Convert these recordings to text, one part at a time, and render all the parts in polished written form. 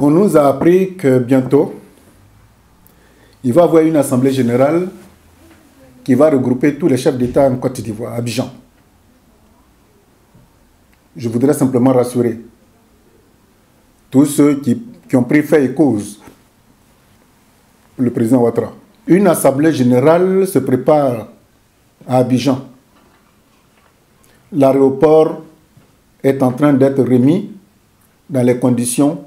On nous a appris que bientôt, il va y avoir une assemblée générale qui va regrouper tous les chefs d'État en Côte d'Ivoire, à Abidjan. Je voudrais simplement rassurer tous ceux qui ont pris fait et cause le président Ouattara. Une assemblée générale se prépare à Abidjan. L'aéroport est en train d'être remis dans les conditions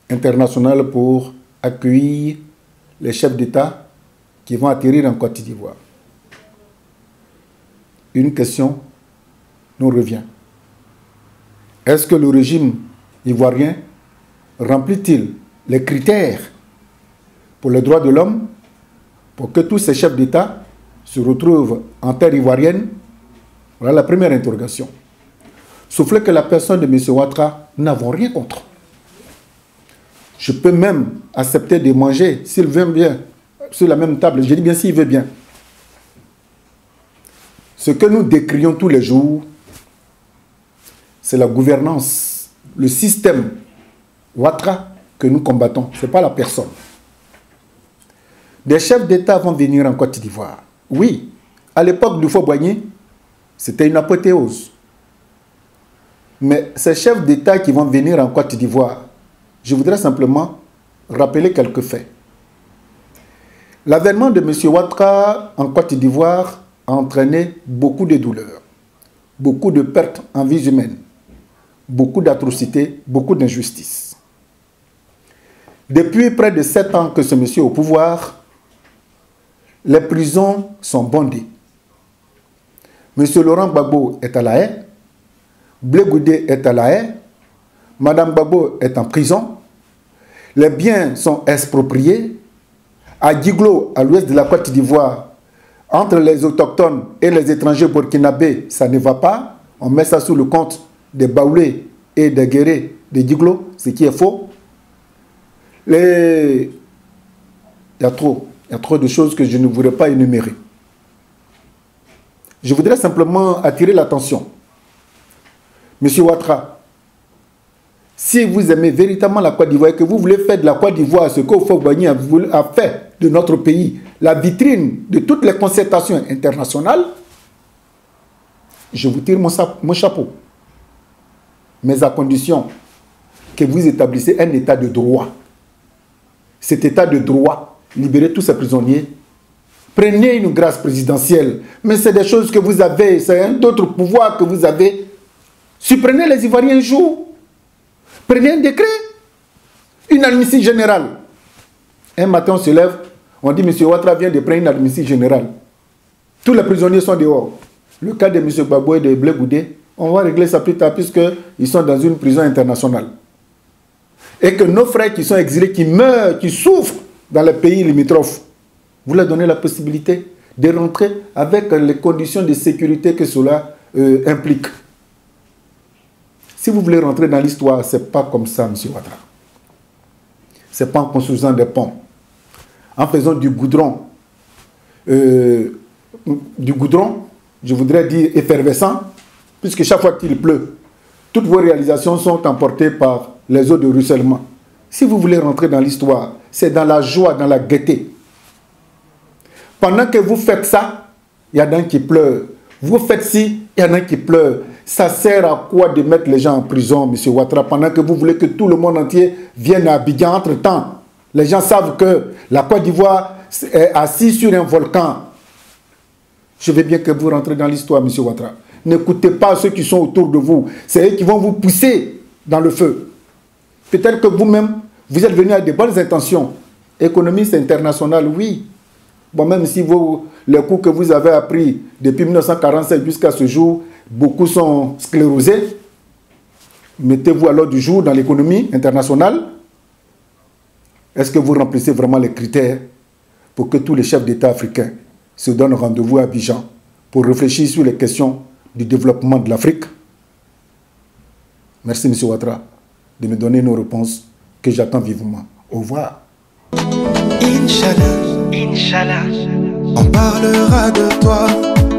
internationales pour accueillir les chefs d'État qui vont atterrir en Côte d'Ivoire. Une question nous revient. Est-ce que le régime ivoirien remplit-il les critères pour les droits de l'homme pour que tous ces chefs d'État se retrouvent en terre ivoirienne? Voilà la première interrogation. Sauf que la personne de M. Ouattara, nous n'avons rien contre. Je peux même accepter de manger, s'il veut bien, sur la même table. Je dis bien s'il veut bien. Ce que nous décrions tous les jours, c'est la gouvernance, le système Ouattara que nous combattons. Ce n'est pas la personne. Des chefs d'État vont venir en Côte d'Ivoire. Oui, à l'époque du Faux-Boigny, c'était une apothéose. Mais ces chefs d'État qui vont venir en Côte d'Ivoire, je voudrais simplement rappeler quelques faits. L'avènement de M. Ouattara en Côte d'Ivoire a entraîné beaucoup de douleurs, beaucoup de pertes en vies humaines, beaucoup d'atrocités, beaucoup d'injustices. Depuis près de 7 ans que ce monsieur est au pouvoir, les prisons sont bondées. M. Laurent Gbagbo est à La Haye, Blé Goudé est à La Haye, Mme Gbagbo est en prison, les biens sont expropriés. À Djiglo, à l'ouest de la Côte d'Ivoire, entre les autochtones et les étrangers burkinabés, ça ne va pas. On met ça sous le compte des Baoulés et des Guérés de Djiglo, ce qui est faux. Il y a trop de choses que je ne voudrais pas énumérer. Je voudrais simplement attirer l'attention. Monsieur Ouattara, si vous aimez véritablement la Côte d'Ivoire et que vous voulez faire de la Côte d'Ivoire ce que Houphouët-Boigny a fait de notre pays, la vitrine de toutes les concertations internationales, je vous tire mon chapeau. Mais à condition que vous établissez un état de droit. Cet état de droit, libérez tous ces prisonniers, prenez une grâce présidentielle, mais c'est des choses que vous avez, c'est un autre pouvoir que vous avez. Supprenez les Ivoiriens un jour. Prenez un décret, une amnistie générale. Un matin, on se lève, on dit, M. Ouattara vient de prendre une amnistie générale. Tous les prisonniers sont dehors. Le cas de M. Gbagbo et de Blé Goudé, on va régler ça plus tard puisqu'ils sont dans une prison internationale. Et que nos frères qui sont exilés, qui meurent, qui souffrent dans les pays limitrophes, vous leur donnez la possibilité de rentrer avec les conditions de sécurité que cela implique. Si vous voulez rentrer dans l'histoire, ce n'est pas comme ça, M. Ouattara. Ce n'est pas en construisant des ponts, en faisant du goudron, je voudrais dire effervescent, puisque chaque fois qu'il pleut, toutes vos réalisations sont emportées par les eaux de ruissellement. Si vous voulez rentrer dans l'histoire, c'est dans la joie, dans la gaieté. Pendant que vous faites ça, il y en a un qui pleure. Vous faites ci, il y en a un qui pleure. Ça sert à quoi de mettre les gens en prison, M. Ouattara, pendant que vous voulez que tout le monde entier vienne à Abidjan? Entre-temps, les gens savent que la Côte d'Ivoire est assise sur un volcan. Je veux bien que vous rentrez dans l'histoire, M. Ouattara. N'écoutez pas ceux qui sont autour de vous. C'est eux qui vont vous pousser dans le feu. Peut-être que vous-même, vous êtes venu avec de bonnes intentions. Économiste international, oui. Bon, même si les cours que vous avez appris depuis 1947 jusqu'à ce jour, beaucoup sont sclérosés. Mettez-vous à l'ordre du jour dans l'économie internationale. Est-ce que vous remplissez vraiment les critères pour que tous les chefs d'État africains se donnent rendez-vous à Abidjan pour réfléchir sur les questions du développement de l'Afrique? Merci, M. Ouattara, de me donner nos réponses que j'attends vivement. Au revoir. Inch'Allah, Inch'Allah, on parlera de toi,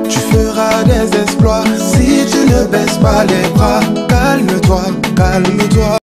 tu feras des exploits. Si tu ne baisses pas les bras, calme-toi, calme-toi.